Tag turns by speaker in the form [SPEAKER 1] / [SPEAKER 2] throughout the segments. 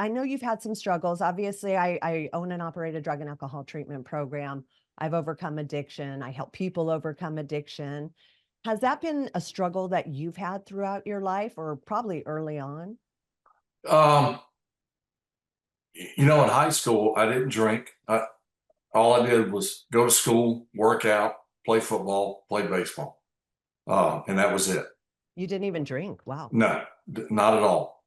[SPEAKER 1] I know you've had some struggles. Obviously, I own and operate a drug and alcohol treatment program. I've overcome addiction. I help people overcome addiction. Has that been a struggle that you've had throughout your life or probably early on?
[SPEAKER 2] Um, in high school, I didn't drink. All I did was go to school, work out, play football, play baseball, and that was it.
[SPEAKER 1] You didn't even drink. Wow.
[SPEAKER 2] No, not at all.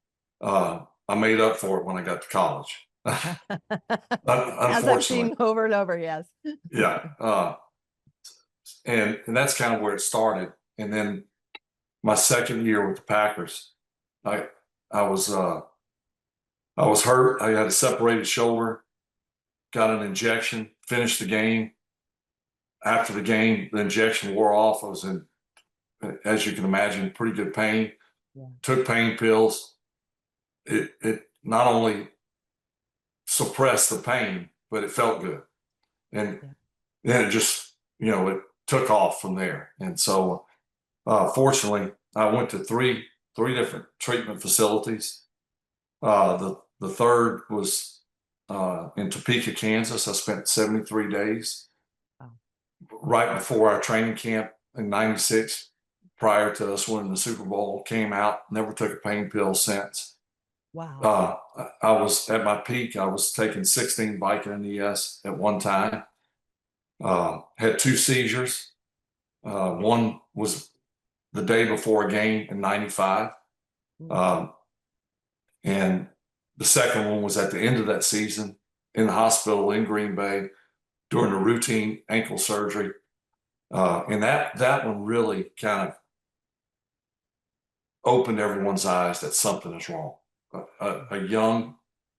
[SPEAKER 2] I made up for it when I got to college.
[SPEAKER 1] As I've
[SPEAKER 2] Unfortunately,
[SPEAKER 1] seen over and over, yes.
[SPEAKER 2] yeah. And that's kind of where it started. And then my second year with the Packers, I I was uh, I was hurt. I had a separated shoulder. Got an injection. Finished the game. After the game, the injection wore off. I was in, as you can imagine, pretty good pain.
[SPEAKER 1] Yeah.
[SPEAKER 2] Took pain pills. It not only suppressed the pain, but it felt good. And
[SPEAKER 1] Yeah.
[SPEAKER 2] then it just, it took off from there. And so, fortunately, I went to three different treatment facilities. The third was in Topeka, Kansas. I spent 73 days
[SPEAKER 1] Wow.
[SPEAKER 2] right before our training camp in '96, prior to us winning the Super Bowl. Came out, never took a pain pill since.
[SPEAKER 1] Wow.
[SPEAKER 2] Uh, I was at my peak. I was taking 16 Vicodin ES at one time. Had two seizures. One was the day before a game in '95.
[SPEAKER 1] Mm.
[SPEAKER 2] Um, and the second one was at the end of that season in the hospital in Green Bay during a routine ankle surgery. And that one really kind of opened everyone's eyes that something is wrong. A young,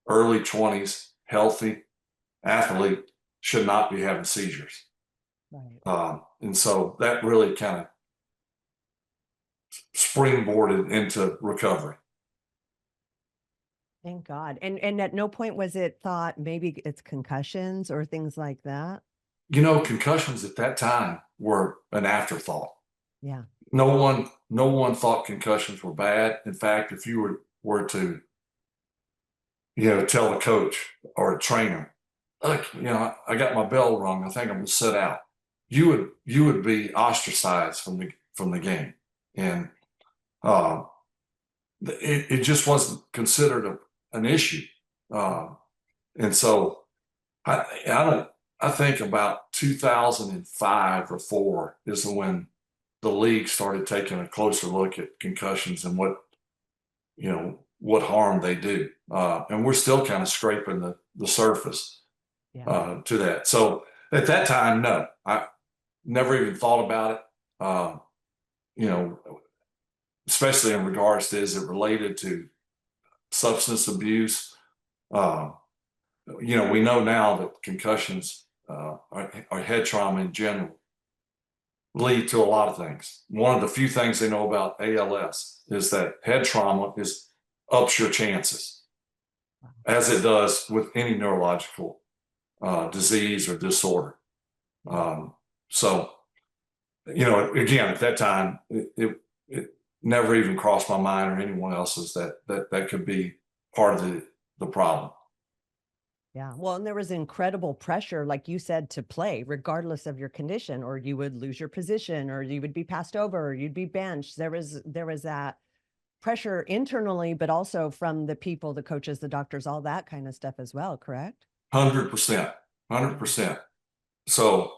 [SPEAKER 2] early 20s, healthy athlete should not be having seizures.
[SPEAKER 1] Right.
[SPEAKER 2] And so that really kind of springboarded into recovery.
[SPEAKER 1] Thank God. And at no point was it thought maybe it's concussions or things like that?
[SPEAKER 2] Concussions at that time were an afterthought.
[SPEAKER 1] Yeah.
[SPEAKER 2] No one thought concussions were bad. In fact, if you were to, tell a coach or a trainer, look, I got my bell rung. I think I'm gonna sit out. You would be ostracized from the game. And uh, it just wasn't considered an issue. Uh, and so I don't I think about 2005 or four is when the league started taking a closer look at concussions and what harm they do. And we're still kind of scraping the surface
[SPEAKER 1] Yeah.
[SPEAKER 2] to that. So at that time, no, I never even thought about it. You know, especially in regards to, is it related to substance abuse? Uh, we know now that concussions or head trauma in general lead to a lot of things. One of the few things they know about ALS is that head trauma ups your chances, as it does with any neurological disease or disorder. So, again, at that time, it never even crossed my mind or anyone else's that could be part of the problem.
[SPEAKER 1] Yeah. Well, and there was incredible pressure, like you said, to play regardless of your condition, or you would lose your position, or you would be passed over, or you'd be benched. There was that pressure internally, but also from the people, the coaches, the doctors, all that kind of stuff as well, correct?
[SPEAKER 2] 100%,
[SPEAKER 1] Yeah.
[SPEAKER 2] 100%. So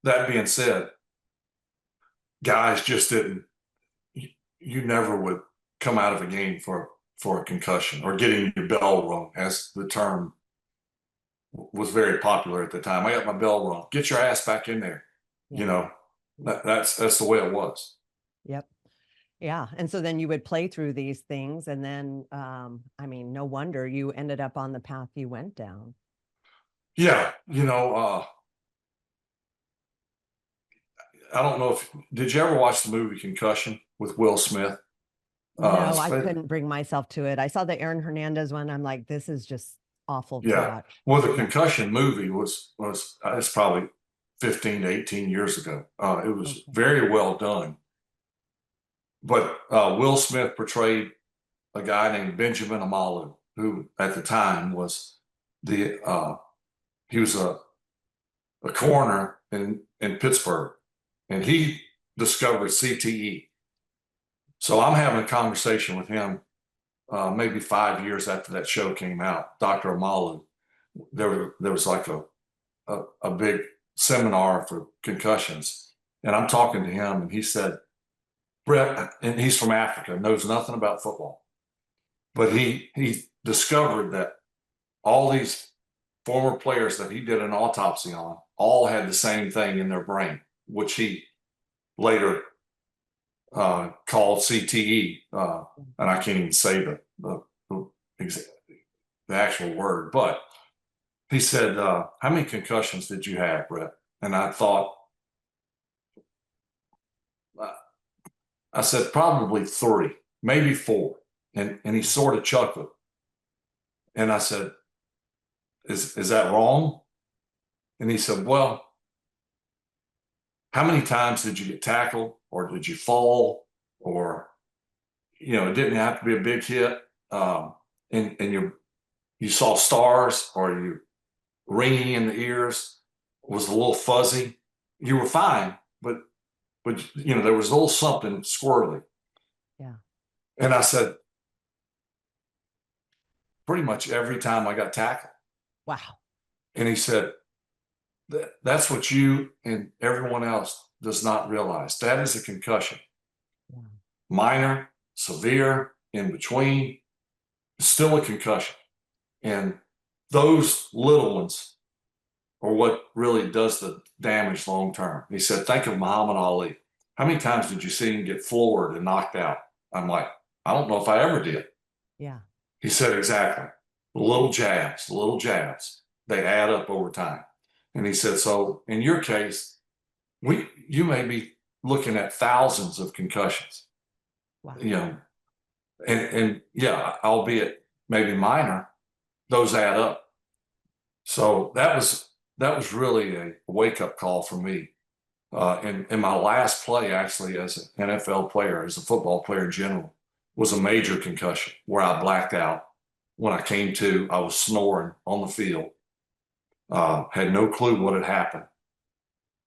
[SPEAKER 2] that being said, guys just didn't. You never would come out of a game for a concussion or getting your bell rung, as the term was very popular at the time. I got my bell rung. Get your ass back in there. You
[SPEAKER 1] Yeah.
[SPEAKER 2] know, that's the way it was.
[SPEAKER 1] Yep. Yeah. And so then you would play through these things. And then, I mean, no wonder you ended up on the path you went down.
[SPEAKER 2] Yeah, I don't know if did you ever watch the movie Concussion with Will Smith?
[SPEAKER 1] No,
[SPEAKER 2] It's
[SPEAKER 1] I couldn't bring myself to it. I saw the Aaron Hernandez one. I'm like, this is just awful to
[SPEAKER 2] Yeah.
[SPEAKER 1] watch.
[SPEAKER 2] Well, the
[SPEAKER 1] Yeah.
[SPEAKER 2] Concussion movie was it's probably 15 to 18 years ago. It was
[SPEAKER 1] Okay.
[SPEAKER 2] very well done. But Will Smith portrayed a guy named Benjamin Amalu, who at the time was he was a coroner in Pittsburgh, and he discovered CTE. So I'm having a conversation with him maybe 5 years after that show came out, Dr. Amalu. There was like a big seminar for concussions, and I'm talking to him, and he said, Brett, and he's from Africa, knows nothing about football, but he discovered that all these former players that he did an autopsy on all had the same thing in their brain, which he later called CTE, and I can't even say the actual word, but he said, how many concussions did you have, Brett? And I thought, I said, probably 3, maybe 4. And he sort of chuckled. And I said, is that wrong? And he said, well, how many times did you get tackled, or did you fall, or, it didn't have to be a big hit. And you saw stars, or you ringing in the ears, was a little fuzzy. You were fine, but there was a little something squirrely.
[SPEAKER 1] Yeah.
[SPEAKER 2] And I said, pretty much every time I got tackled.
[SPEAKER 1] Wow.
[SPEAKER 2] And he said, that's what you and everyone else does not realize. That is a concussion.
[SPEAKER 1] Yeah.
[SPEAKER 2] Minor, severe, in between, still a concussion. And those little ones are what really does the damage long term. He said, think of Muhammad Ali. How many times did you see him get floored and knocked out? I'm like, I don't know if I ever did.
[SPEAKER 1] Yeah.
[SPEAKER 2] He said, exactly. Little jabs, they add up over time. And he said, so in your case, you may be looking at thousands of concussions.
[SPEAKER 1] Wow.
[SPEAKER 2] And yeah, albeit maybe minor, those add up. So that was really a wake-up call for me. In my last play, actually, as an NFL player, as a football player in general, was a major concussion where I blacked out. When I came to, I was snoring on the field, had no clue what had happened.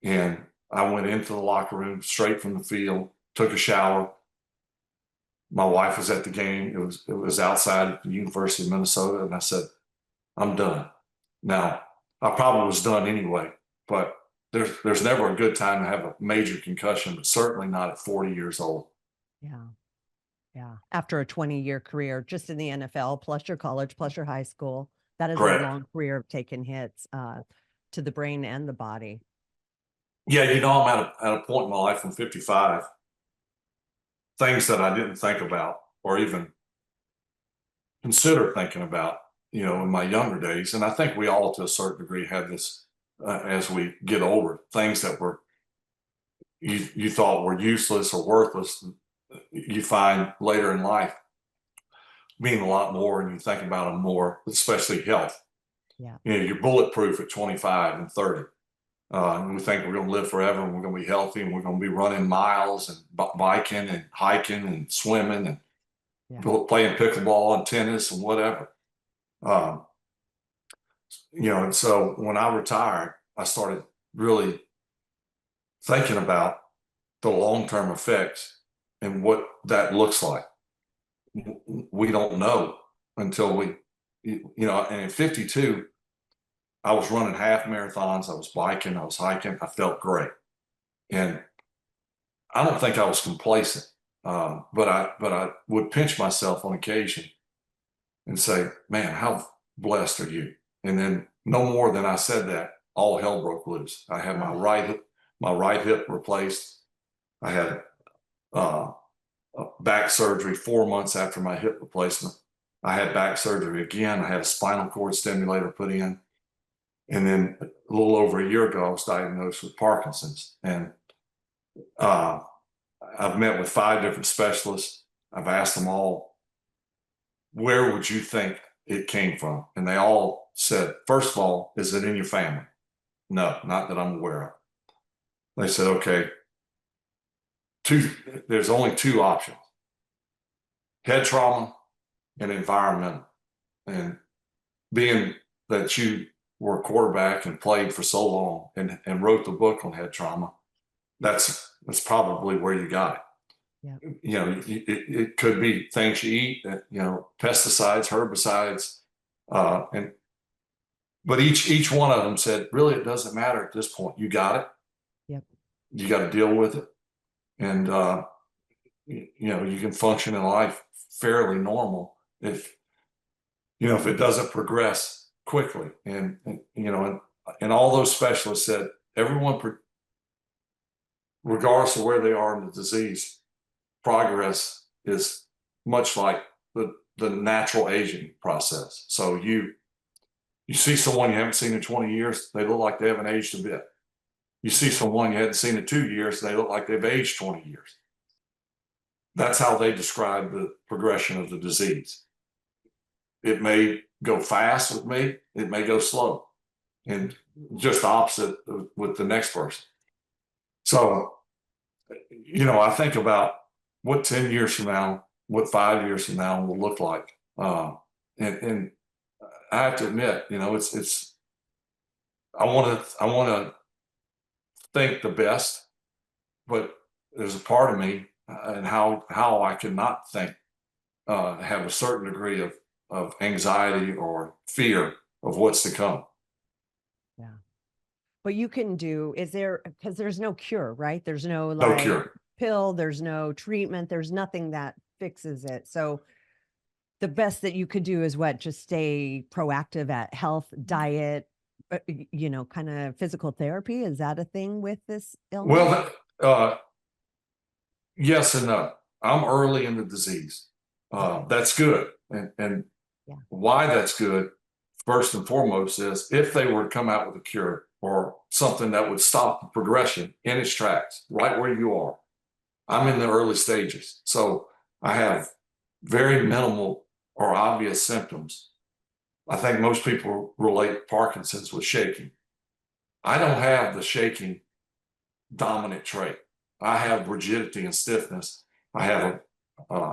[SPEAKER 2] And I went into the locker room straight from the field, took a shower. My wife was at the game. It was outside at the University of Minnesota. And I said, I'm done. Now, I probably was done anyway, but there's never a good time to have a major concussion, but certainly not at 40 years old.
[SPEAKER 1] Yeah. Yeah. After a 20-year career, just in the NFL, plus your college, plus your high school, that is
[SPEAKER 2] Correct.
[SPEAKER 1] a long career of taking hits to the brain and the body.
[SPEAKER 2] Yeah, I'm at a point in my life, I'm 55. Things that I didn't think about or even consider thinking about, in my younger days. And I think we all, to a certain degree, have this as we get older. Things that you thought were useless or worthless, you find later in life mean a lot more, and you think about them more, especially health.
[SPEAKER 1] Yeah.
[SPEAKER 2] You're bulletproof at 25 and 30. And we think we're going to live forever, and we're going to be healthy, and we're going to be running miles and biking and hiking and swimming and playing pickleball and tennis and whatever. And so when I retired, I started really thinking about the long-term effects and what that looks like. We don't know until and in 52, I was running half marathons, I was biking, I was hiking, I felt great. And I don't think I was complacent, but I would pinch myself on occasion and say, man, how blessed are you? And then no more than I said that, all hell broke loose. I had my right hip replaced. I had back surgery 4 months after my hip replacement. I had back surgery again. I had a spinal cord stimulator put in. And then a little over a year ago, I was diagnosed with Parkinson's. And I've met with 5 different specialists. I've asked them all, where would you think it came from? And they all said, first of all, is it in your family? No, not that I'm aware of. They said, okay, there's only 2 options: head trauma and environmental. And being that you were a quarterback and played for so long and wrote the book on head trauma, that's probably where you got it.
[SPEAKER 1] Yeah.
[SPEAKER 2] You know, it could be things you eat, you know, pesticides, herbicides, and but each one of them said, really, it doesn't matter at this point. You got it.
[SPEAKER 1] Yep.
[SPEAKER 2] You got to deal with it, and you know, you can function in life fairly normal if you know if it doesn't progress quickly. And you know, and all those specialists said everyone, regardless of where they are in the disease, progress is much like the natural aging process. So you see someone you haven't seen in 20 years, they look like they haven't aged a bit. You see someone you hadn't seen in 2 years, they look like they've aged 20 years. That's how they describe the progression of the disease. It may go fast with me, it may go slow, and just the opposite with the next person. So, you know, I think about what 10 years from now, what 5 years from now will look like. And I have to admit, you know, I want to think the best, but there's a part of me and how I cannot think, have a certain degree of anxiety or fear of what's to come.
[SPEAKER 1] Yeah. But you can do, because there's no cure, right? There's no
[SPEAKER 2] No
[SPEAKER 1] like
[SPEAKER 2] cure.
[SPEAKER 1] pill, there's no treatment, there's nothing that fixes it. So the best that you could do is what? Just stay proactive at health, diet, you know, kind of physical therapy. Is that a thing with this illness?
[SPEAKER 2] Well, yes and no. I'm early in the disease. That's good. And
[SPEAKER 1] Yeah.
[SPEAKER 2] why that's good, first and foremost, is if they were to come out with a cure or something that would stop the progression in its tracks, right where you are. I'm in the early stages. So I have very minimal or obvious symptoms. I think most people relate Parkinson's with shaking. I don't have the shaking dominant trait. I have rigidity and stiffness. I have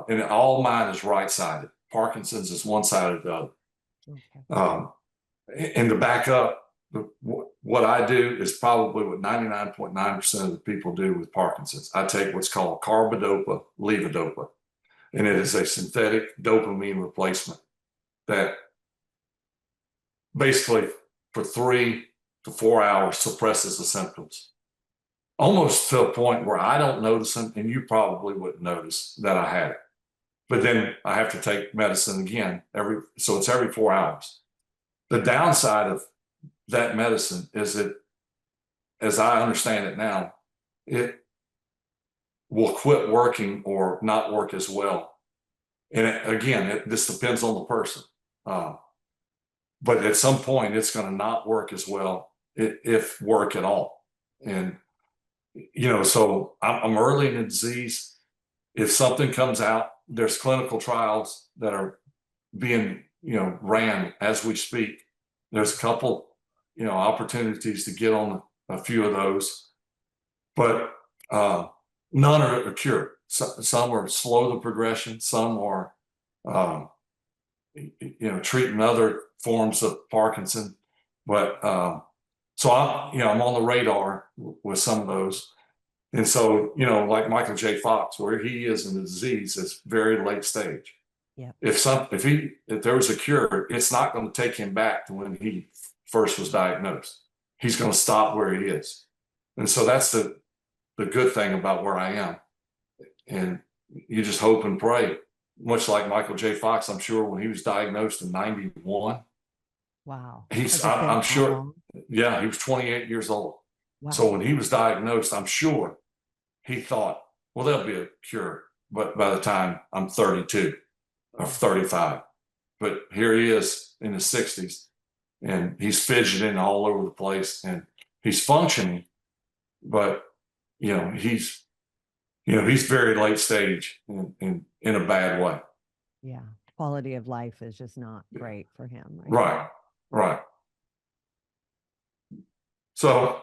[SPEAKER 2] and all mine is right-sided. Parkinson's is one-sided the other.
[SPEAKER 1] Okay.
[SPEAKER 2] And to back up, what I do is probably what 99.9% of the people do with Parkinson's. I take what's called carbidopa levodopa, and it is a synthetic dopamine replacement that basically for 3 to 4 hours suppresses the symptoms, almost to a point where I don't notice them, and you probably wouldn't notice that I had it. But then I have to take medicine again so it's every 4 hours. The downside of that medicine is that, as I understand it now, it will quit working or not work as well. And this depends on the person. But at some point, it's going to not work as well, if work at all. And, you know, so I'm early in the disease. If something comes out, there's clinical trials that are being, you know, ran as we speak. There's a couple, you know, opportunities to get on a few of those, but none are a cure. Some are slow the progression. Some are, you know, treating other forms of Parkinson. But so I'm on the radar with some of those. And so, you know, like Michael J. Fox, where he is in the disease, is very late stage.
[SPEAKER 1] Yeah.
[SPEAKER 2] If there was a cure, it's not going to take him back to when he first was diagnosed. He's going to stop where he is. And so that's the good thing about where I am. And you just hope and pray, much like Michael J. Fox, I'm sure when he was diagnosed in 91.
[SPEAKER 1] Wow.
[SPEAKER 2] I'm sure, yeah, he was 28 years old.
[SPEAKER 1] Wow.
[SPEAKER 2] So when he was diagnosed, I'm sure he thought, well, there'll be a cure. But by the time I'm 32 or 35, but here he is in his 60s, and he's fidgeting all over the place, and he's functioning, but he's very late stage in a bad way.
[SPEAKER 1] Yeah, quality of life is just not great for him.
[SPEAKER 2] Right. So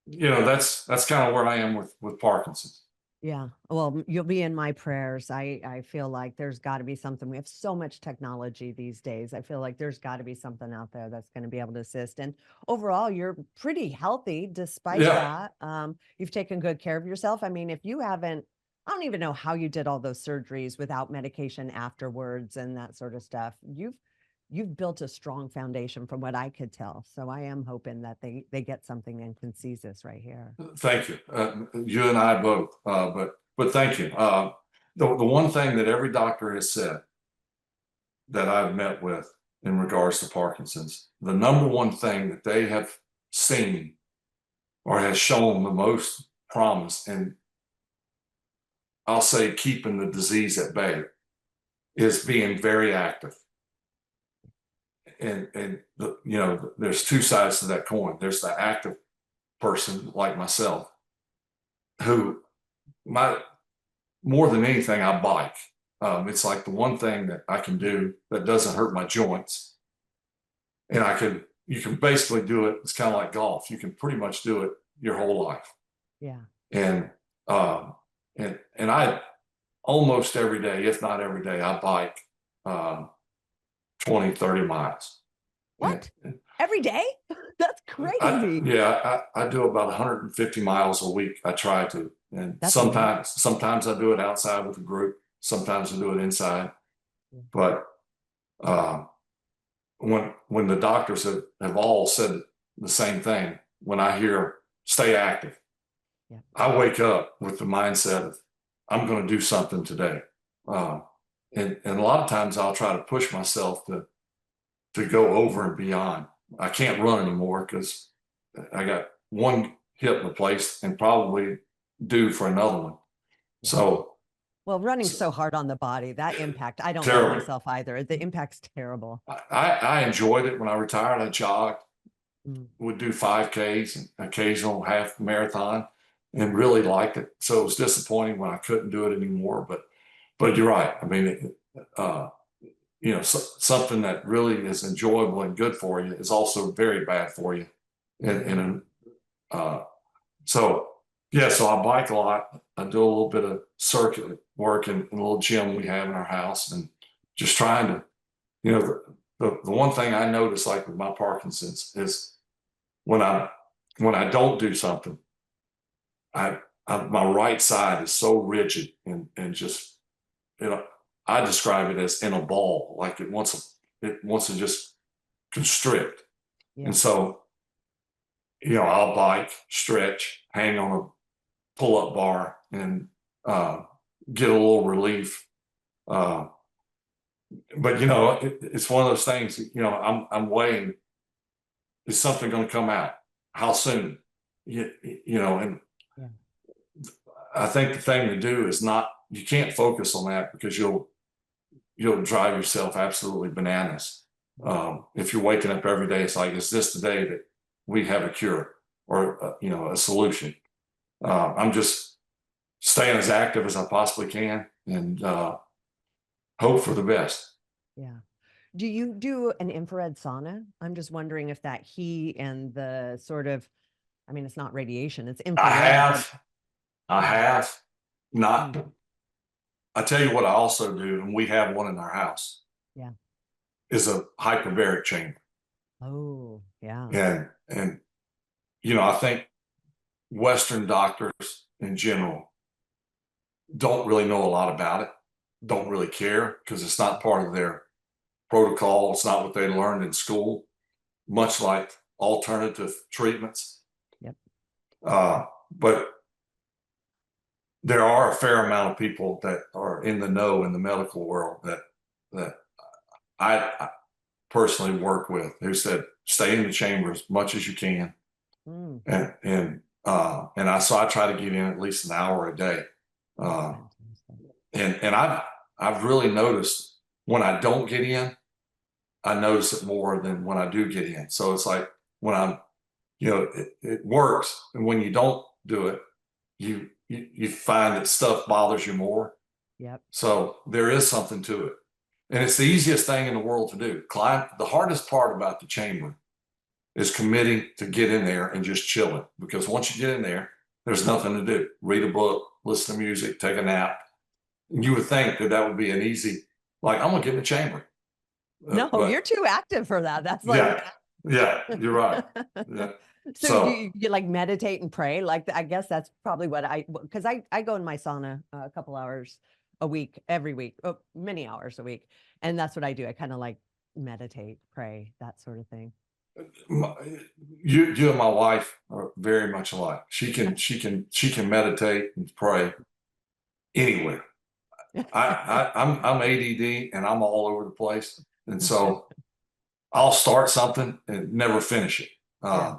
[SPEAKER 2] that's kind of where I am with Parkinson's.
[SPEAKER 1] Yeah. Well, you'll be in my prayers. I feel like there's got to be something. We have so much technology these days. I feel like there's got to be something out there that's going to be able to assist. And overall, you're pretty healthy despite
[SPEAKER 2] Yeah.
[SPEAKER 1] that. You've taken good care of yourself. I mean, if you haven't, I don't even know how you did all those surgeries without medication afterwards and that sort of stuff. You've built a strong foundation from what I could tell. So I am hoping that they get something and can seize this right here.
[SPEAKER 2] Thank you. You and I both. But thank you. The one thing that every doctor has said that I've met with in regards to Parkinson's, the number one thing that they have seen or has shown the most promise in, I'll say, keeping the disease at bay is being very active. And there's two sides to that coin. There's the active person like myself who my more than anything, I bike. It's like the one thing that I can do that doesn't hurt my joints. And you can basically do it. It's kind of like golf. You can pretty much do it your whole life.
[SPEAKER 1] Yeah.
[SPEAKER 2] And, and I almost every day, if not every day, I bike, 20, 30 miles.
[SPEAKER 1] What?
[SPEAKER 2] And
[SPEAKER 1] Every day? That's crazy.
[SPEAKER 2] I do about 150 miles a week. I try to, and
[SPEAKER 1] That's amazing.
[SPEAKER 2] sometimes I do it outside with a group. Sometimes I do it inside.
[SPEAKER 1] Yeah.
[SPEAKER 2] But when the doctors have all said the same thing, when I hear stay active,
[SPEAKER 1] Yeah.
[SPEAKER 2] I wake up with the mindset of I'm going to do something today. And a lot of times I'll try to push myself to go over and beyond. I can't run anymore because I got one hip replaced and probably due for another one.
[SPEAKER 1] Yeah.
[SPEAKER 2] So
[SPEAKER 1] Well, running's so hard on the body. That impact, I don't run
[SPEAKER 2] terrible.
[SPEAKER 1] myself either. The impact's terrible.
[SPEAKER 2] I enjoyed it when I retired. I jogged,
[SPEAKER 1] Mm.
[SPEAKER 2] would do 5Ks and occasional half marathon, and really liked it. So it was disappointing when I couldn't do it anymore. But you're right. I mean, something that really is enjoyable and good for you is also very bad for you. And so yeah, so I bike a lot. I do a little bit of circuit work in a little gym we have in our house, and just trying to, the one thing I notice, like with my Parkinson's, is when I don't do something, my right side is so rigid and just, I describe it as in a ball, like it wants to just constrict.
[SPEAKER 1] Yeah.
[SPEAKER 2] And so, I'll bike, stretch, hang on a pull-up bar, and get a little relief. But it's one of those things. I'm weighing, is something going to come out? How soon? And
[SPEAKER 1] Yeah.
[SPEAKER 2] I think the thing to do is not, you can't focus on that because you'll drive yourself absolutely bananas. If you're waking up every day, it's like, is this the day that we have a cure or a solution? I'm just staying as active as I possibly can and hope for the best.
[SPEAKER 1] Yeah. Do you do an infrared sauna? I'm just wondering if that heat and the sort of, I mean, it's not radiation, it's
[SPEAKER 2] I
[SPEAKER 1] infrared, but
[SPEAKER 2] have, I have not.
[SPEAKER 1] mm,
[SPEAKER 2] I tell you what, I also do, and we have one in our house,
[SPEAKER 1] yeah.
[SPEAKER 2] is a hyperbaric chamber.
[SPEAKER 1] Oh, yeah.
[SPEAKER 2] And I think Western doctors in general don't really know a lot about it, don't really care because it's not part of their protocol. It's not what they learned in school, much like alternative treatments.
[SPEAKER 1] Yep.
[SPEAKER 2] But there are a fair amount of people that are in the know in the medical world that I personally work with, who said stay in the chamber as much as you can,
[SPEAKER 1] Mm,
[SPEAKER 2] so I try to get in at least an hour a day, uh,
[SPEAKER 1] fantastic.
[SPEAKER 2] and I've really noticed when I don't get in, I notice it more than when I do get in. So it's like when I'm, it works, and when you don't do it, you find that stuff bothers you more.
[SPEAKER 1] Yep.
[SPEAKER 2] So there is something to it. And it's the easiest thing in the world to do. Climb. The hardest part about the chamber is committing to get in there and just chilling. Because once you get in there, There's nothing to do. Read a book, listen to music, take a nap. You would think that that would be an easy, like, I'm gonna get in the chamber.
[SPEAKER 1] No,
[SPEAKER 2] But
[SPEAKER 1] you're too active for that. That's like,
[SPEAKER 2] yeah, you're right. Yeah.
[SPEAKER 1] so
[SPEAKER 2] So
[SPEAKER 1] you like meditate and pray. Like, I guess that's probably what because I go in my sauna a couple hours a week, every week, many hours a week. And that's what I do. I kind of like meditate, pray, that sort of thing.
[SPEAKER 2] my, you and my wife are very much alike. She can meditate and pray anywhere. I'm ADD and I'm all over the place, and so I'll start something and never finish it.
[SPEAKER 1] Yeah.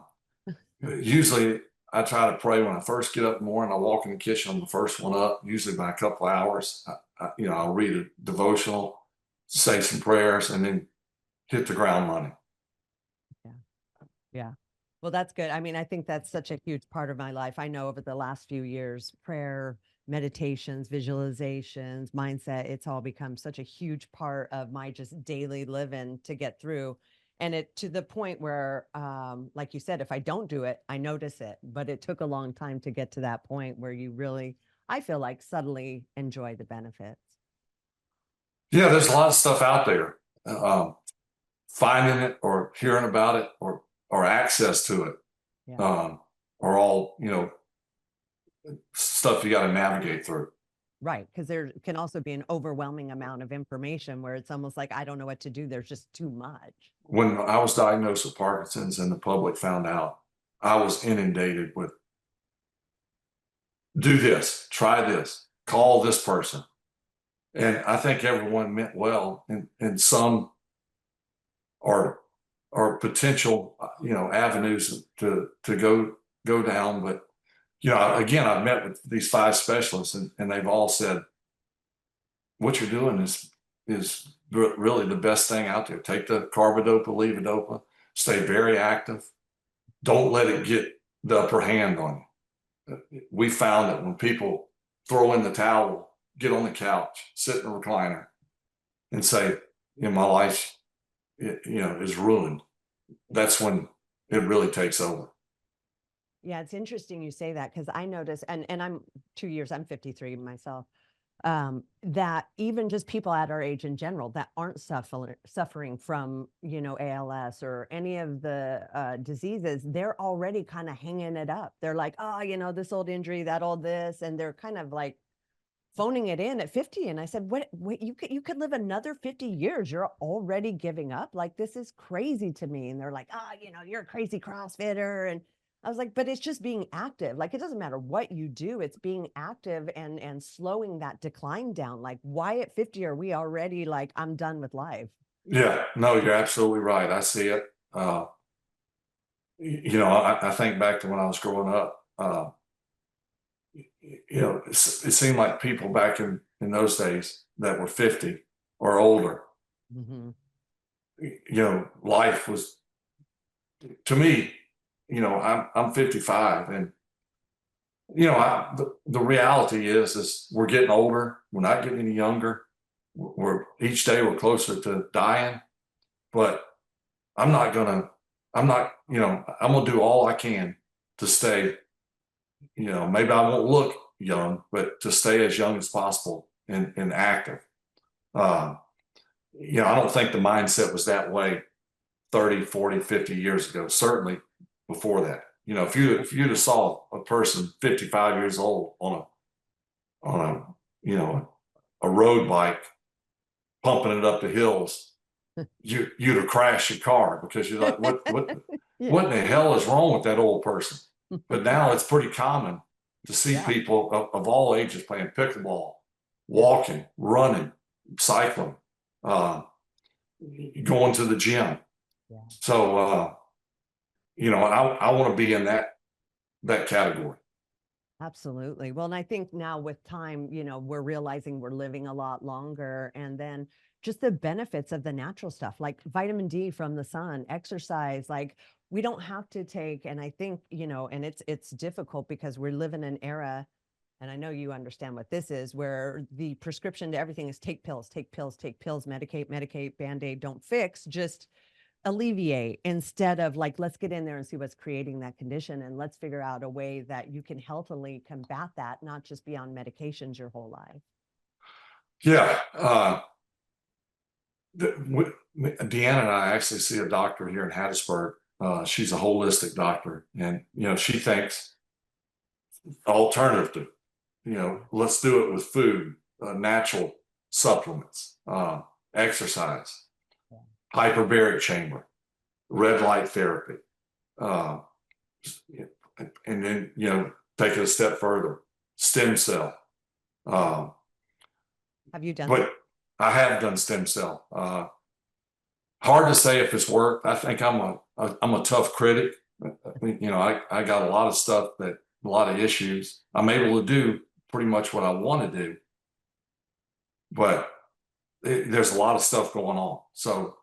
[SPEAKER 2] Usually, I try to pray when I first get up in the morning. I walk in the kitchen. I'm the first one up. Usually, by a couple of hours, I'll read a devotional, say some prayers, and then hit the ground running.
[SPEAKER 1] Yeah. Yeah. Well, that's good. I mean, I think that's such a huge part of my life. I know over the last few years, prayer, meditations, visualizations, mindset, it's all become such a huge part of my just daily living to get through. And it to the point where, like you said, if I don't do it, I notice it. But it took a long time to get to that point where you really, I feel like, subtly enjoy the benefits.
[SPEAKER 2] Yeah, there's a lot of stuff out there. Finding it or hearing about it or access to it
[SPEAKER 1] Yeah.
[SPEAKER 2] are all stuff you got to navigate through.
[SPEAKER 1] Right. Because there can also be an overwhelming amount of information where it's almost like, I don't know what to do. There's just too much.
[SPEAKER 2] When I was diagnosed with Parkinson's and the public found out, I was inundated with do this, try this, call this person. And I think everyone meant well, and some are potential avenues to go down. But again, I've met with these 5 specialists, and they've all said what you're doing is really the best thing out there. Take the carbidopa, levodopa, stay very active. Don't let it get the upper hand on you. We found that when people throw in the towel, get on the couch, sit in a recliner, and say, my life, is ruined, that's when it really takes over.
[SPEAKER 1] Yeah, it's interesting you say that because I notice, and I'm 2 years, I'm 53 myself, that even just people at our age in general that aren't suffering from, ALS or any of the diseases, they're already kind of hanging it up. They're like, oh, this old injury, that old this, and they're kind of like phoning it in at 50. And I said, what you could live another 50 years. You're already giving up. Like, this is crazy to me. And they're like, you're a crazy CrossFitter. And I was like, but it's just being active. Like, it doesn't matter what you do. It's being active and slowing that decline down. Like, why at 50 are we already like, I'm done with life?
[SPEAKER 2] Yeah, no, you're absolutely right. I see it. I think back to when I was growing up. It seemed like people back in those days that were 50 or older,
[SPEAKER 1] Hmm.
[SPEAKER 2] life was, to me, I'm 55, and the reality is we're getting older. We're not getting any younger. We're each day we're closer to dying, but I'm not gonna, I'm not, I'm gonna do all I can to stay, maybe I won't look young, but to stay as young as possible and active. Um, I don't think the mindset was that way 30, 40, 50 years ago, certainly before that. If you'd have saw a person 55 years old on a road bike pumping it up the hills, you'd have crashed your car because you're like, what in the hell is wrong with that old person? But now it's pretty common to see
[SPEAKER 1] Yeah.
[SPEAKER 2] people of all ages playing pickleball, walking, running, cycling, going to the gym.
[SPEAKER 1] Yeah.
[SPEAKER 2] So I want to be in that category.
[SPEAKER 1] Absolutely. Well, and I think now with time, we're realizing we're living a lot longer. And then just the benefits of the natural stuff like vitamin D from the sun, exercise, like we don't have to take, and I think, and it's difficult because we're living in an era, and I know you understand what this is, where the prescription to everything is take pills, take pills, take pills, medicate, medicate, band-aid, don't fix, just alleviate instead of like, let's get in there and see what's creating that condition. And let's figure out a way that you can healthily combat that, not just be on medications your whole life.
[SPEAKER 2] Yeah. Deanna and I actually see a doctor here in Hattiesburg. She's a holistic doctor, and she thinks alternative to, let's do it with food, natural supplements, exercise, hyperbaric chamber, red light therapy, uh, and then take it a step further, stem cell.
[SPEAKER 1] Have you done
[SPEAKER 2] But
[SPEAKER 1] that?
[SPEAKER 2] I have done stem cell. Hard to say if it's worked. I think I'm a tough critic. I got a lot of stuff, that a lot of issues. I'm able to do pretty much what I want to do, but there's a lot of stuff going on. So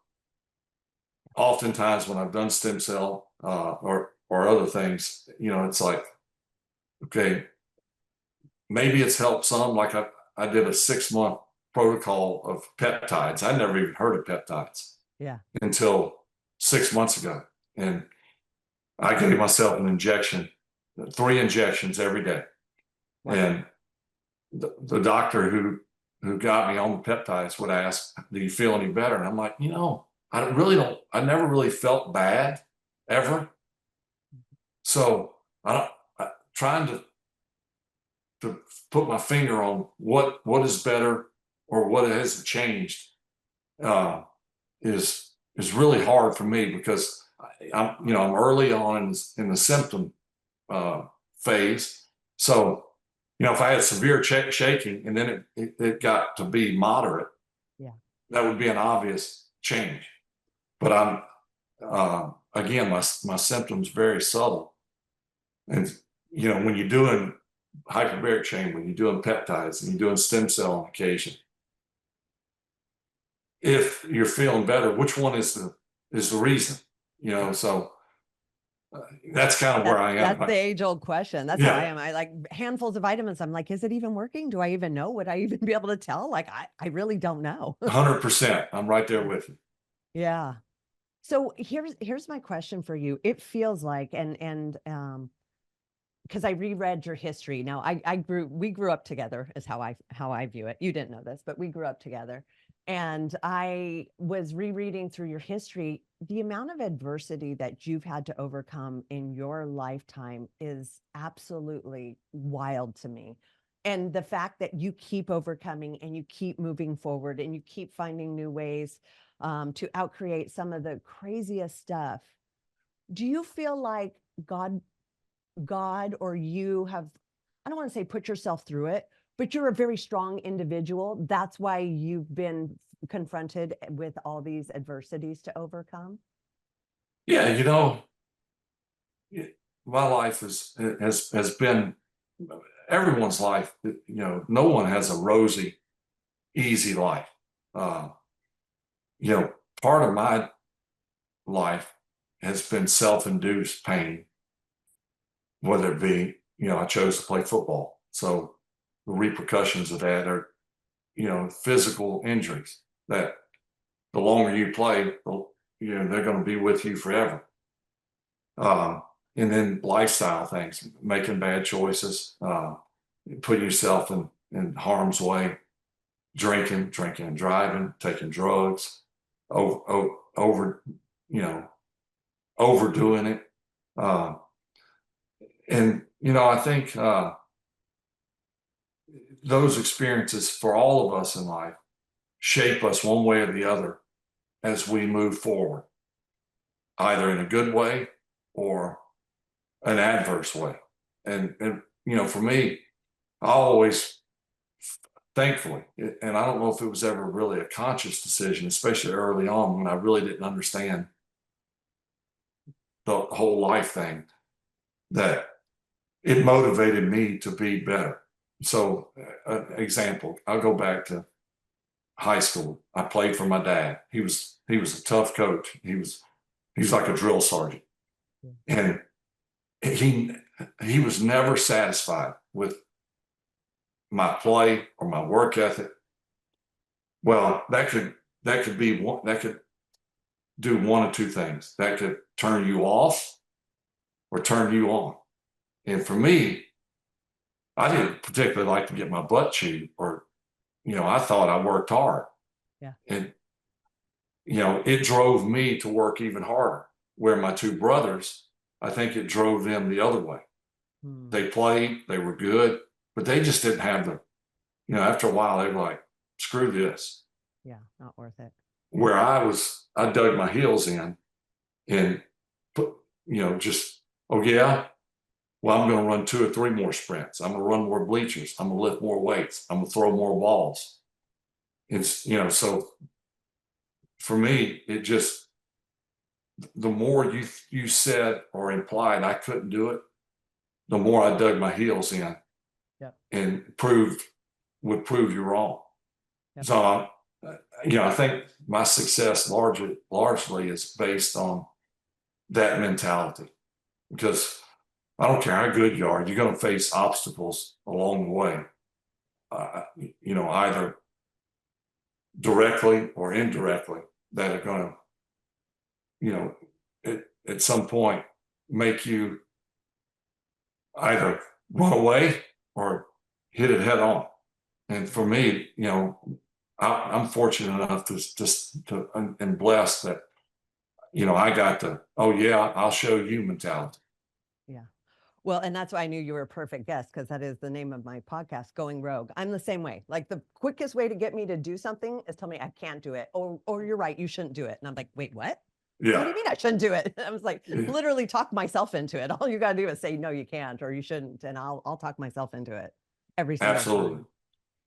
[SPEAKER 2] oftentimes when I've done stem cell or other things, it's like, okay, maybe it's helped some. Like I did a 6-month protocol of peptides. I never even heard of peptides until 6 months ago. And I gave myself an injection, 3 injections every day. Wow. And the doctor who got me on the peptides would ask, do you feel any better? And I'm like, I never really felt bad ever. So I'm trying to put my finger on what is better or what has changed is really hard for me, because I'm early on in the symptom phase. So if I had severe shaking and then it got to be moderate, that would be an obvious change. But I'm again, my symptoms very subtle, and when you're doing hyperbaric chamber, when you're doing peptides, and you're doing stem cell on occasion, if you're feeling better, which one is the reason? So that's kind of where I am.
[SPEAKER 1] That's the age-old question. That's how I am. I like handfuls of vitamins. I'm like, is it even working? Do I even know? Would I even be able to tell? Like, I really don't know.
[SPEAKER 2] 100%. I'm right there with you.
[SPEAKER 1] Yeah. So here's my question for you. It feels like, and because I reread your history. Now we grew up together is how I view it. You didn't know this, but we grew up together. And I was rereading through your history. The amount of adversity that you've had to overcome in your lifetime is absolutely wild to me. And the fact that you keep overcoming and you keep moving forward and you keep finding new ways to outcreate some of the craziest stuff. Do you feel like God or you have, I don't want to say put yourself through it, but you're a very strong individual. That's why you've been confronted with all these adversities to overcome?
[SPEAKER 2] Yeah, my life has been everyone's life. No one has a rosy, easy life. Part of my life has been self-induced pain, whether it be, I chose to play football. So the repercussions of that are, physical injuries that the longer you play, they're going to be with you forever. And then lifestyle things, making bad choices, putting yourself in harm's way, drinking and driving, taking drugs, overdoing it. And, I think those experiences for all of us in life shape us one way or the other as we move forward, either in a good way or an adverse way. And for me, I always, thankfully, and I don't know if it was ever really a conscious decision, especially early on when I really didn't understand the whole life thing, that it motivated me to be better. So, example, I'll go back to high school. I played for my dad. He was a tough coach. He's like a drill sergeant, and he was never satisfied with my play or my work ethic. Well, that could be one, that could do one of two things. That could turn you off or turn you on. And for me, I didn't particularly like to get my butt chewed, or, I thought I worked hard.
[SPEAKER 1] Yeah.
[SPEAKER 2] And, it drove me to work even harder. Where my two brothers, I think it drove them the other way.
[SPEAKER 1] Hmm.
[SPEAKER 2] They played, they were good, but they just didn't have after a while, they were like, screw this.
[SPEAKER 1] Yeah. Not worth it.
[SPEAKER 2] Where I dug my heels in and put, just, oh yeah, well, I'm going to run 2 or 3 more sprints. I'm going to run more bleachers. I'm going to lift more weights. I'm going to throw more balls. It's, so for me, it just, the more you said or implied I couldn't do it, the more I dug my heels in
[SPEAKER 1] Yep.
[SPEAKER 2] and would prove you wrong.
[SPEAKER 1] Yep.
[SPEAKER 2] So, I think my success largely is based on that mentality, because I don't care how good you are, you're going to face obstacles along the way, either directly or indirectly, that are going to, at some point make you either run away or hit it head on. And for me, I'm fortunate enough and blessed that, I got the, oh yeah, I'll show you mentality.
[SPEAKER 1] Yeah. Well, and that's why I knew you were a perfect guest, because that is the name of my podcast, Going Rogue. I'm the same way. Like, the quickest way to get me to do something is tell me I can't do it, or you're right, you shouldn't do it. And I'm like, wait, what? What do
[SPEAKER 2] Yeah.
[SPEAKER 1] you mean I shouldn't do it? I was like,
[SPEAKER 2] Yeah.
[SPEAKER 1] literally talk myself into it. All you got to do is say, no, you can't, or you shouldn't. And I'll talk myself into it every single
[SPEAKER 2] Absolutely.
[SPEAKER 1] time.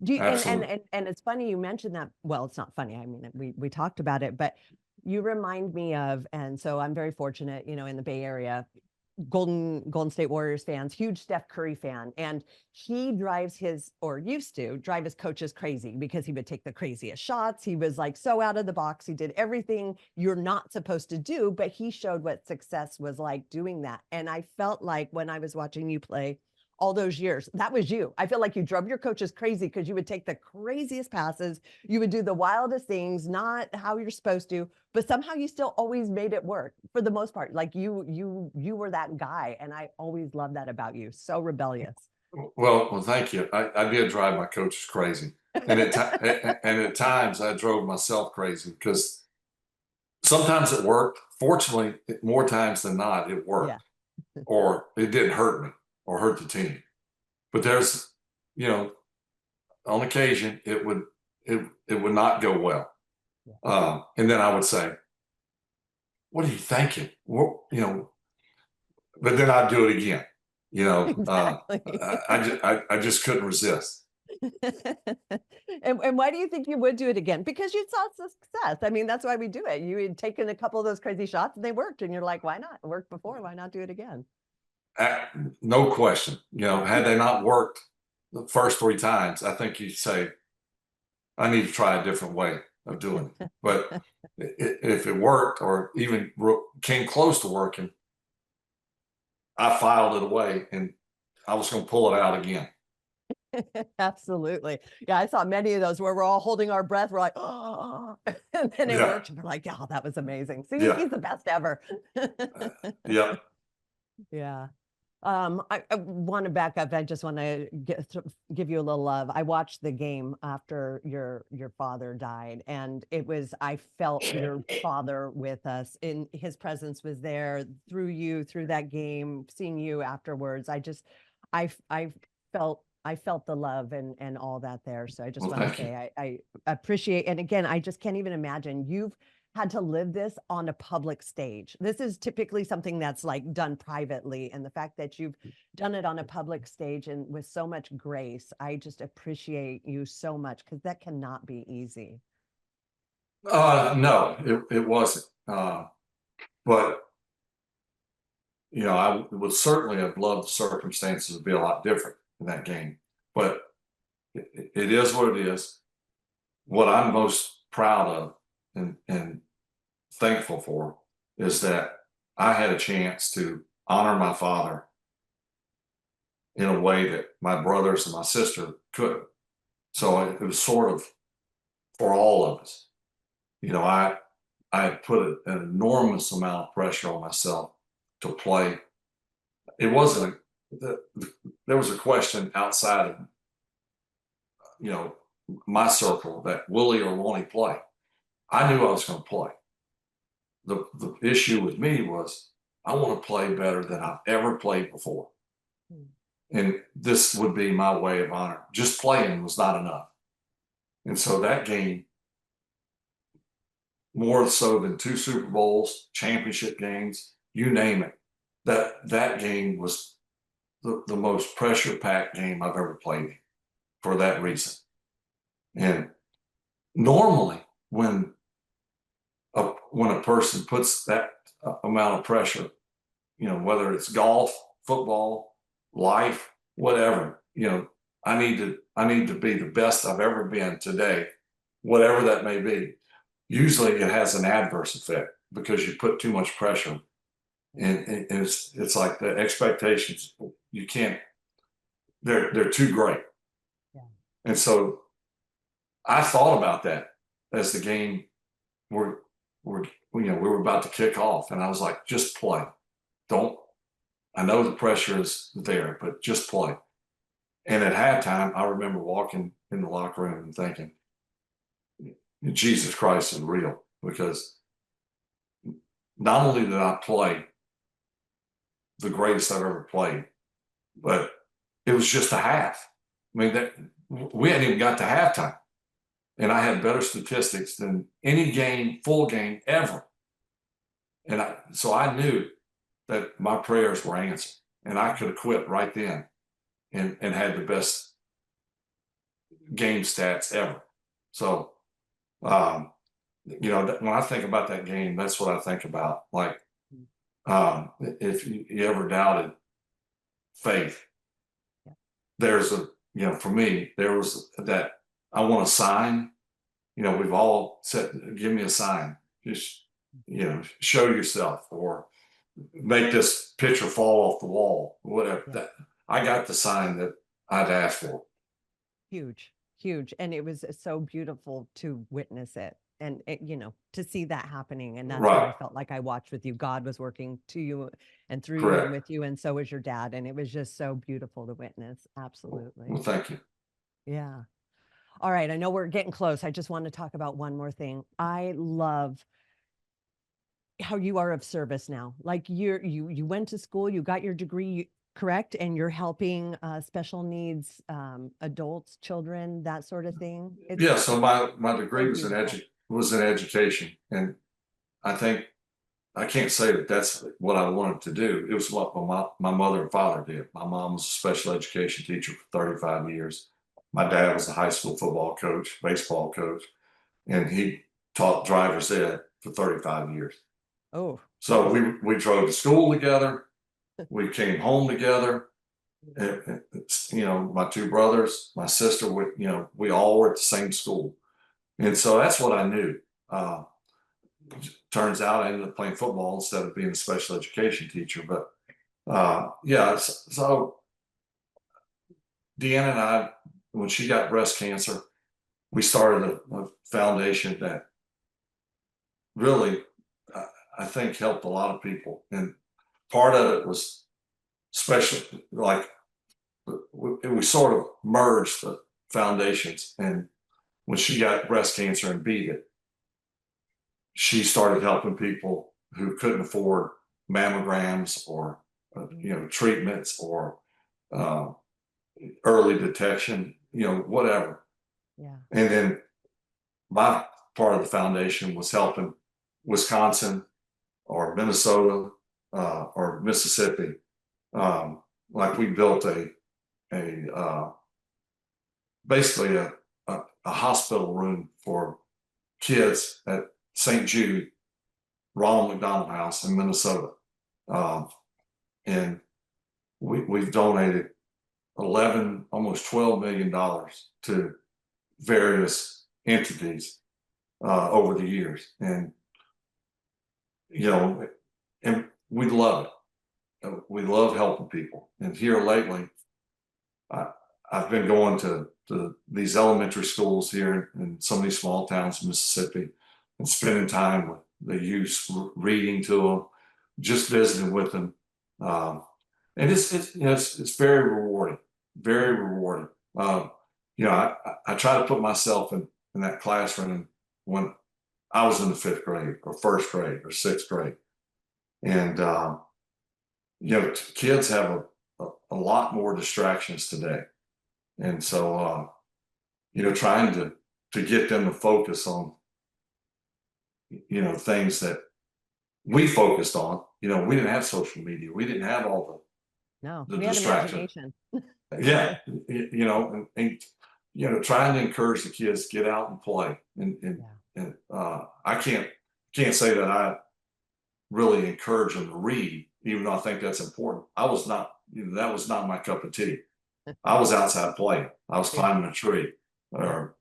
[SPEAKER 1] Do you,
[SPEAKER 2] Absolutely.
[SPEAKER 1] and it's funny you mentioned that. Well, it's not funny. I mean, we talked about it, but you remind me of, and so I'm very fortunate, in the Bay Area, Golden State Warriors fans, huge Steph Curry fan. And he drives his, or used to drive his coaches crazy, because he would take the craziest shots. He was like so out of the box. He did everything you're not supposed to do, but he showed what success was like doing that. And I felt like when I was watching you play all those years, that was you. I feel like you drove your coaches crazy, because you would take the craziest passes. You would do the wildest things, not how you're supposed to, but somehow you still always made it work for the most part. Like, you were that guy. And I always loved that about you. So rebellious.
[SPEAKER 2] Well, thank you. I did drive my coaches crazy. And at times I drove myself crazy, because sometimes it worked. Fortunately, more times than not, it worked,
[SPEAKER 1] Yeah.
[SPEAKER 2] or it didn't hurt me or hurt the team. But there's, on occasion, it would not go well.
[SPEAKER 1] Yeah.
[SPEAKER 2] And then I would say, what are you thinking? But then I'd do it again.
[SPEAKER 1] Exactly.
[SPEAKER 2] I just couldn't resist.
[SPEAKER 1] And why do you think you would do it again? Because you saw success. I mean, that's why we do it. You had taken a couple of those crazy shots and they worked, and you're like, why not? It worked before. Why not do it again?
[SPEAKER 2] No question. Had they not worked the first 3 times, I think you'd say, I need to try a different way of doing it. But if it worked, or even came close to working, I filed it away, and I was going to pull it out again.
[SPEAKER 1] Absolutely. Yeah, I saw many of those where we're all holding our breath. We're like, oh, and then it
[SPEAKER 2] Yeah.
[SPEAKER 1] worked. And we're like, oh, that was amazing. See,
[SPEAKER 2] Yeah.
[SPEAKER 1] he's the best ever.
[SPEAKER 2] Yeah.
[SPEAKER 1] Yeah. I want to back up. I just want to give you a little love. I watched the game after your father died, and I felt your father with us. In his presence was there through you, through that game, seeing you afterwards. I felt the love and all that there. So I just
[SPEAKER 2] Well,
[SPEAKER 1] want to
[SPEAKER 2] thank you.
[SPEAKER 1] say I appreciate, and again, I just can't even imagine you've had to live this on a public stage. This is typically something that's like done privately. And the fact that you've done it on a public stage and with so much grace, I just appreciate you so much, because that cannot be easy.
[SPEAKER 2] No, it wasn't. But I would certainly have loved the circumstances to be a lot different in that game. But it is what it is. What I'm most proud of and thankful for is that I had a chance to honor my father in a way that my brothers and my sister couldn't. So it was sort of for all of us. I I had put an enormous amount of pressure on myself to play. It wasn't there was a question outside of, you know, my circle that will he or won't he play? I knew I was going to play. The issue with me was I want to play better than I've ever played before.
[SPEAKER 1] Mm.
[SPEAKER 2] And this would be my way of honor. Just playing was not enough. And so that game, more so than 2 Super Bowls, championship games, you name it, that game was the most pressure packed game I've ever played for that reason. And normally, when a person puts that amount of pressure, you know, whether it's golf, football, life, whatever, you know, I need to be the best I've ever been today, whatever that may be. Usually it has an adverse effect because you put too much pressure, and it's like the expectations, you can't, they're too great.
[SPEAKER 1] Yeah.
[SPEAKER 2] And so I thought about that as the game were you know, we were about to kick off, and I was like, just play. Don't, I know the pressure is there, but just play. And at halftime, I remember walking in the locker room and thinking, Jesus Christ is real, because not only did I play the greatest I've ever played, but it was just a half. I mean, that we hadn't even got to halftime, and I had better statistics than any game, full game ever. And so I knew that my prayers were answered, and I could have quit right then and had the best game stats ever. So, you know, when I think about that game, that's what I think about. Like, if you ever doubted faith,
[SPEAKER 1] Yeah.
[SPEAKER 2] there's a, you know, for me, there was that I want a sign. You know, we've all said, give me a sign. Just, you know, show yourself, or make this picture fall off the wall, whatever.
[SPEAKER 1] Yeah.
[SPEAKER 2] That I got the sign that I'd asked for.
[SPEAKER 1] Huge, huge. And it was so beautiful to witness it. And it, you know, to see that happening. And that's what I
[SPEAKER 2] Right.
[SPEAKER 1] felt like I watched with you. God was working to you and through you and
[SPEAKER 2] Correct.
[SPEAKER 1] with you. And so was your dad. And it was just so beautiful to witness. Absolutely.
[SPEAKER 2] Well, thank you.
[SPEAKER 1] Yeah. All right. I know we're getting close. I just want to talk about one more thing. I love how you are of service now. Like you went to school, you got your degree, correct? And you're helping special needs adults, children, that sort of thing.
[SPEAKER 2] Yeah. So my degree
[SPEAKER 1] So
[SPEAKER 2] was
[SPEAKER 1] beautiful.
[SPEAKER 2] was in education, and I think I can't say that that's what I wanted to do. It was what my mother and father did. My mom was a special education teacher for 35 years. My dad was a high school football coach, baseball coach, and he taught driver's ed for 35 years.
[SPEAKER 1] Oh,
[SPEAKER 2] So we drove to school together. We came home together. You know, my 2 brothers, my sister, you know, we all were at the same school. And so that's what I knew. Uh, Turns out I ended up playing football instead of being a special education teacher. But yeah, so Deanna and I, when she got breast cancer, we started a foundation that really, I think, helped a lot of people. And part of it was special, like we sort of merged the foundations. And when she got breast cancer and beat it, she started helping people who couldn't afford mammograms or you know, treatments or uh, early detection, you know, whatever.
[SPEAKER 1] yeah.
[SPEAKER 2] And then my part of the foundation was helping Wisconsin or Minnesota or Mississippi. Like we built a basically a hospital room for kids at St. Jude, Ronald McDonald House in Minnesota. And we've donated 11, almost $12 million to various entities over the years. And, you know, and we love it. We love helping people. And here lately, I've been going to these elementary schools here in some of these small towns in Mississippi and spending time with the youth, reading to them, just visiting with them. And it's very rewarding, very rewarding. I try to put myself in that classroom when I was in the 5th grade or 1st grade or 6th grade. And, kids have a lot more distractions today. And so, trying to get them to focus on, things that we focused on. We didn't have social media. We didn't have all
[SPEAKER 1] No,
[SPEAKER 2] the
[SPEAKER 1] we had
[SPEAKER 2] distractions.
[SPEAKER 1] imagination.
[SPEAKER 2] Yeah. Trying to encourage the kids to get out and play. And I can't say that I really encourage them to read, even though I think that's important. I was not, that was not my cup of tea. I was outside playing. I was climbing a tree or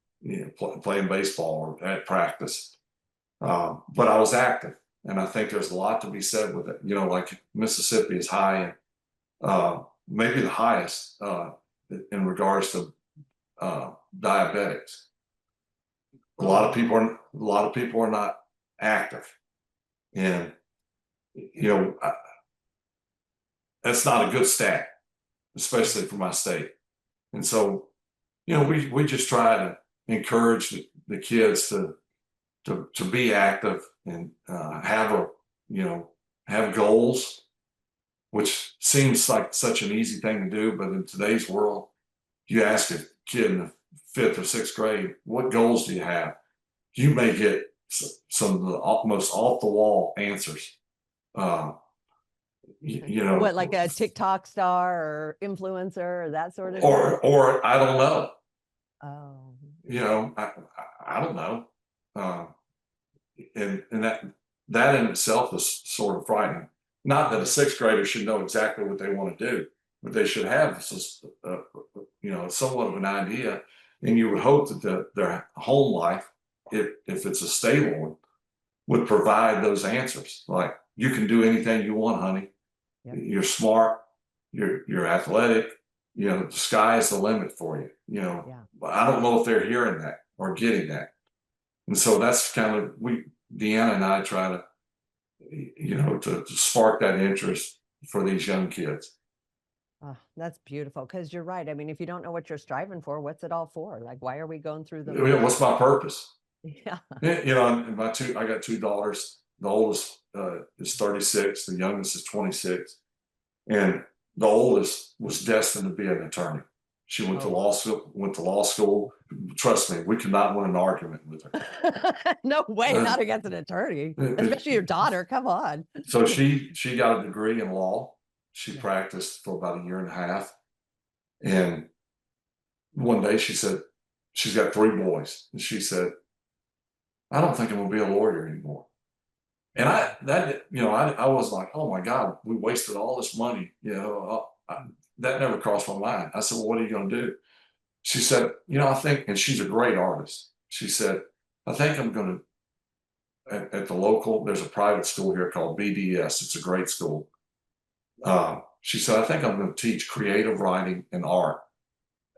[SPEAKER 2] playing baseball or at practice. But I was active, and I think there's a lot to be said with it. Like Mississippi is high, maybe the highest in regards to diabetics. A lot of people are not active, and that's not a good stat, especially for my state. And so, we just try to encourage the kids to be active and have goals, which seems like such an easy thing to do, but in today's world, you ask a kid in the 5th or 6th grade, what goals do you have? You may get some of the most off the wall answers.
[SPEAKER 1] What, like a TikTok star or influencer or that sort of thing?
[SPEAKER 2] Or I don't know.
[SPEAKER 1] Oh,
[SPEAKER 2] I don't know. And that in itself is sort of frightening. Not that a 6th grader should know exactly what they want to do, but they should have somewhat of an idea. And you would hope that their home life, if it's a stable one, would provide those answers. Like, you can do anything you want, honey.
[SPEAKER 1] Yep.
[SPEAKER 2] You're smart. You're athletic. The sky is the limit for you. But I don't know if they're hearing that or getting that. And so that's kind of, Deanna and I try to, to spark that interest for these young kids.
[SPEAKER 1] Oh, that's beautiful. Because you're right. I mean, if you don't know what you're striving for, what's it all for? Like, why are we going through the
[SPEAKER 2] What's my purpose?
[SPEAKER 1] Yeah.
[SPEAKER 2] And I got 2 daughters. The oldest is 36. The youngest is 26. And the oldest was destined to be an attorney. She went to law school. Trust me, we could not win an argument with her.
[SPEAKER 1] No way, not against an attorney, especially your daughter. Come on.
[SPEAKER 2] So she got a degree in law. She practiced for about 1.5 years. And one day she said, she's got 3 boys. And she said, I don't think I'm gonna be a lawyer anymore. And I was like, oh my God, we wasted all this money. That never crossed my mind. I said, well, what are you going to do? She said, I think, and she's a great artist. She said, I think I'm going to, at the local, there's a private school here called BDS. It's a great school. She said, I think I'm going to teach creative writing and art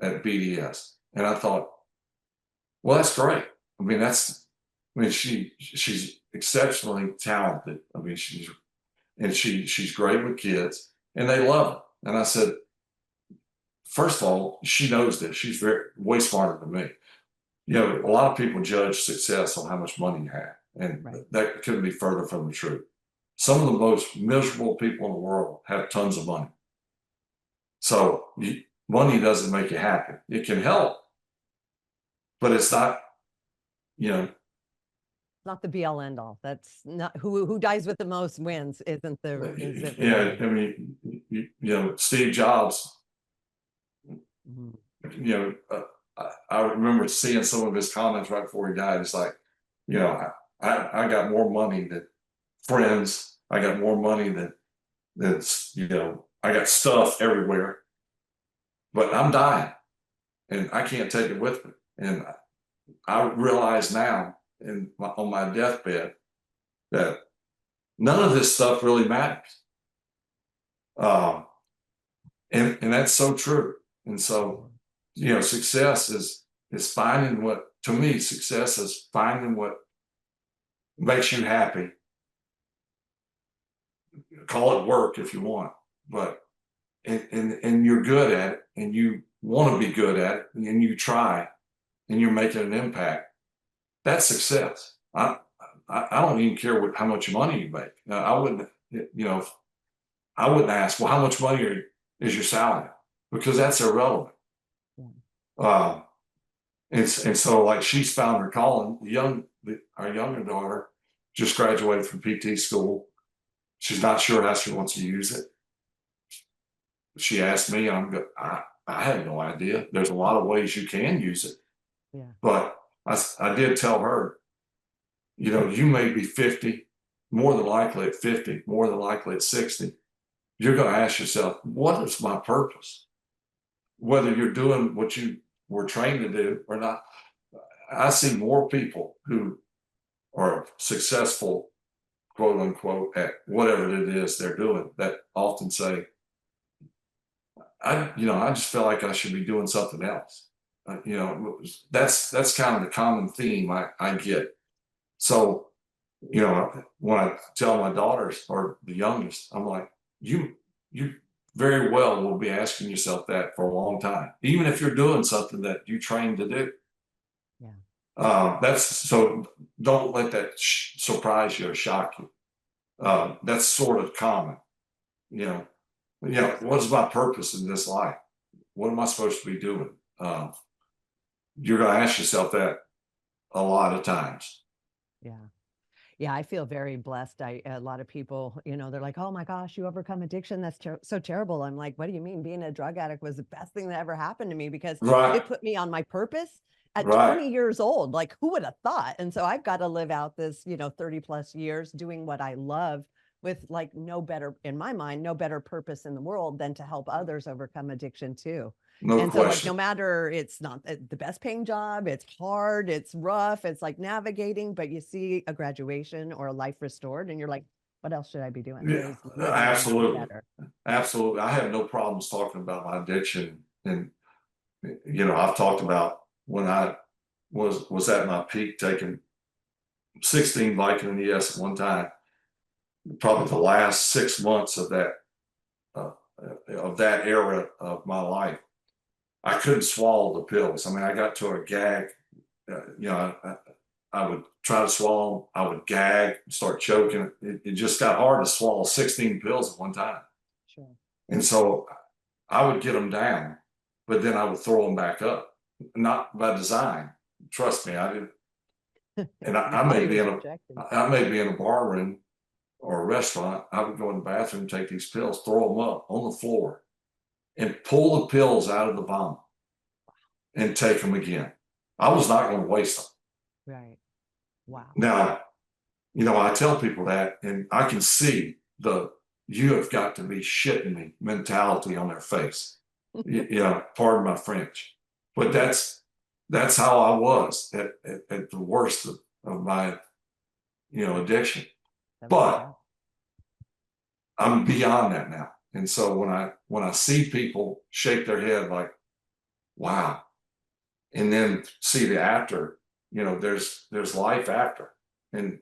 [SPEAKER 2] at BDS. And I thought, well, that's great. She's exceptionally talented. She's great with kids and they love her. And I said, first of all, she knows this. She's way smarter than me. A lot of people judge success on how much money you have, and that couldn't be further from the truth. Some of the most miserable people in the world have tons of money. So money doesn't make you happy. It can help, but it's not,
[SPEAKER 1] not the be all end all. That's not who dies with the most wins. Isn't
[SPEAKER 2] Steve Jobs. I remember seeing some of his comments right before he died. It's like, I got more money than friends. I got more money than I got stuff everywhere, but I'm dying and I can't take it with me. And I realize now on my deathbed that none of this stuff really matters. And that's so true. And so, success is finding success is finding what makes you happy, call it work if you want, but and you're good at it, and you want to be good at it, and you try, and you're making an impact. That's success. I don't even care how much money you make. I wouldn't, I wouldn't ask, well, how much money is your salary? Because that's irrelevant.
[SPEAKER 1] Yeah.
[SPEAKER 2] Um, and so like she's found her calling. Our younger daughter just graduated from PT school. She's not sure how she wants to use it. She asked me, I have no idea. There's a lot of ways you can use it,
[SPEAKER 1] Yeah.
[SPEAKER 2] but I did tell her, you may be 50, more than likely at 50, more than likely at 60. You're going to ask yourself, what is my purpose? Whether you're doing what you were trained to do or not. I see more people who are successful, quote unquote, at whatever it is they're doing that often say, I just feel like I should be doing something else. That's kind of the common theme I get. So, when I tell my daughters or the youngest, I'm like, you very well will be asking yourself that for a long time, even if you're doing something that you trained to do.
[SPEAKER 1] Yeah.
[SPEAKER 2] That's so. Don't let that surprise you or shock you. That's sort of common. You know, what is my purpose in this life? What am I supposed to be doing? You're going to ask yourself that a lot of times.
[SPEAKER 1] Yeah. Yeah, I feel very blessed. A lot of people, they're like, "Oh my gosh, you overcome addiction. That's so terrible." I'm like, "What do you mean? Being a drug addict was the best thing that ever happened to me because
[SPEAKER 2] Right,
[SPEAKER 1] it put me on my purpose at
[SPEAKER 2] right,
[SPEAKER 1] 20 years old. Like, who would have thought?" And so I've got to live out this, 30 plus years doing what I love with like no better, in my mind, no better purpose in the world than to help others overcome addiction too.
[SPEAKER 2] no
[SPEAKER 1] And so like no
[SPEAKER 2] question.
[SPEAKER 1] matter it's not the best paying job, it's hard, it's rough, it's like navigating, but you see a graduation or a life restored and you're like, what else should I be doing?
[SPEAKER 2] Yeah,
[SPEAKER 1] There's literally none
[SPEAKER 2] absolutely,
[SPEAKER 1] better.
[SPEAKER 2] absolutely. I have no problems talking about my addiction, and I've talked about when I was at my peak, taking 16 Vicodin ES at one time. Probably the last 6 months uh, of that era of my life, I couldn't swallow the pills. I mean, I got to a gag. I would try to swallow them. I would gag, start choking. It just got hard to swallow 16 pills at one time.
[SPEAKER 1] Sure.
[SPEAKER 2] And so I would get them down, but then I would throw them back up, not by design. Trust me, I didn't. And
[SPEAKER 1] Your body was rejecting.
[SPEAKER 2] I may be in a bar room or a restaurant. I would go in the bathroom, take these pills, throw them up on the floor, and pull the pills out of the bomb and take them again. I was not going to waste them.
[SPEAKER 1] Right. Wow.
[SPEAKER 2] Now, I tell people that, and I can see the "you have got to be shitting me" mentality on their face. Pardon my French, but that's how I was at the worst of my addiction.
[SPEAKER 1] That was
[SPEAKER 2] But
[SPEAKER 1] bad.
[SPEAKER 2] I'm beyond that now, and so when I see people shake their head like, "Wow," and then see the after, there's life after, and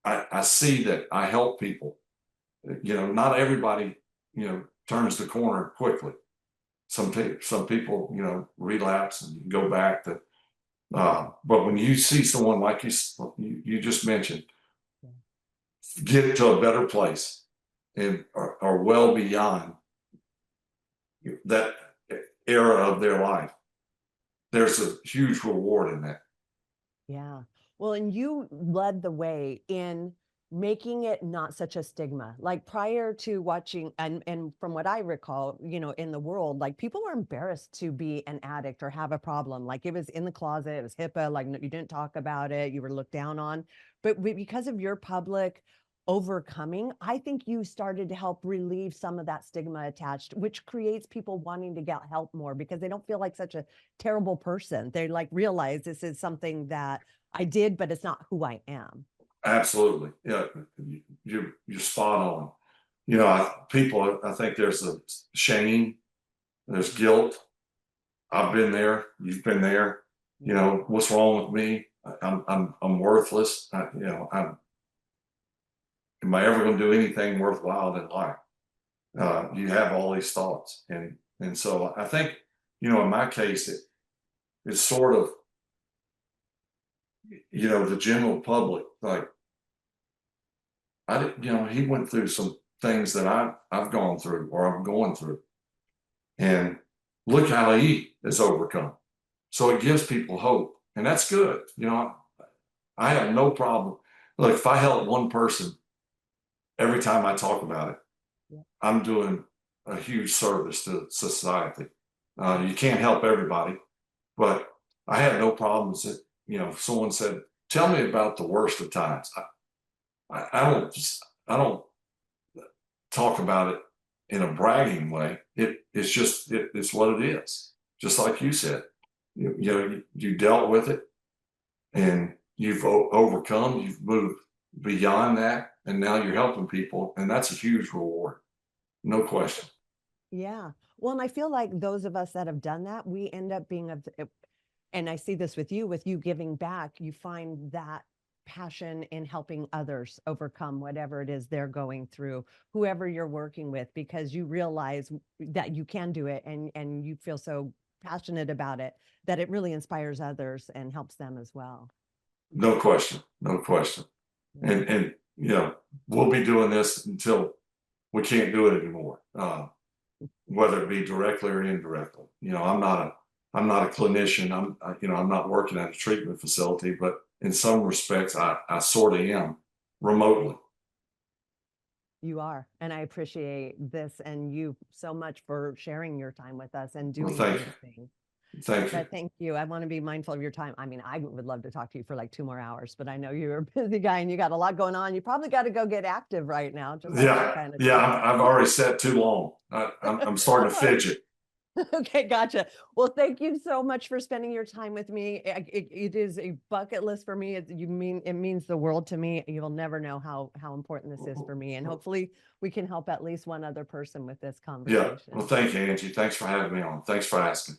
[SPEAKER 2] I see that I help people. Not everybody, turns the corner quickly. Some people, relapse and go back to. But when you see someone like you just mentioned,
[SPEAKER 1] Yeah.
[SPEAKER 2] get to a better place and are well beyond that era of their life, there's a huge reward in that.
[SPEAKER 1] Yeah. Well, and you led the way in making it not such a stigma. Like prior to watching and from what I recall, in the world, like people were embarrassed to be an addict or have a problem. Like it was in the closet, it was HIPAA, like you didn't talk about it, you were looked down on. But because of your public overcoming, I think you started to help relieve some of that stigma attached, which creates people wanting to get help more because they don't feel like such a terrible person. They like realize this is something that I did, but it's not who I am.
[SPEAKER 2] Absolutely, yeah, you're spot on. People, I think there's a shame, there's guilt. I've been there. You've been there.
[SPEAKER 1] Yeah.
[SPEAKER 2] What's wrong with me? I'm worthless. Am I ever going to do anything worthwhile in life? You have all these thoughts, and so I think, in my case, it's sort of, the general public, like, I didn't, he went through some things that I've gone through or I'm going through, and look how he has overcome. So it gives people hope, and that's good. I have no problem. Look, if I help one person every time I talk about it,
[SPEAKER 1] Yeah.
[SPEAKER 2] I'm doing a huge service to society. You can't help everybody, but I had no problems that, if someone said, tell me about the worst of times. I don't talk about it in a bragging way. It's what it is. Just like you said, you dealt with it, and you've overcome, you've moved beyond that, and now you're helping people, and that's a huge reward. No question.
[SPEAKER 1] Yeah. Well, and I feel like those of us that have done that, we end up being and I see this with you giving back, you find that passion in helping others overcome whatever it is they're going through, whoever you're working with, because you realize that you can do it, and you feel so passionate about it that it really inspires others and helps them as well.
[SPEAKER 2] No question. No question. And we'll be doing this until we can't do it anymore, whether it be directly or indirectly. I'm not a clinician. I'm not working at a treatment facility, but in some respects, I sort of am remotely.
[SPEAKER 1] You are, and I appreciate this and you so much for sharing your time with us and
[SPEAKER 2] Well,
[SPEAKER 1] doing
[SPEAKER 2] thank
[SPEAKER 1] these
[SPEAKER 2] you.
[SPEAKER 1] things.
[SPEAKER 2] Thank you.
[SPEAKER 1] But thank you. I want to be mindful of your time. I mean, I would love to talk to you for like 2 more hours, but I know you're a busy guy and you got a lot going on. You probably got to go get active right now, just like I kind of
[SPEAKER 2] Yeah.
[SPEAKER 1] do.
[SPEAKER 2] I've already sat too long. I'm starting to fidget.
[SPEAKER 1] Okay, gotcha. Well, thank you so much for spending your time with me. It is a bucket list for me. It means the world to me. You'll never know how important this is for me, and hopefully we can help at least one other person with this
[SPEAKER 2] Yeah.
[SPEAKER 1] conversation.
[SPEAKER 2] Well, thank you, Angie. Thanks for having me on. Thanks for asking.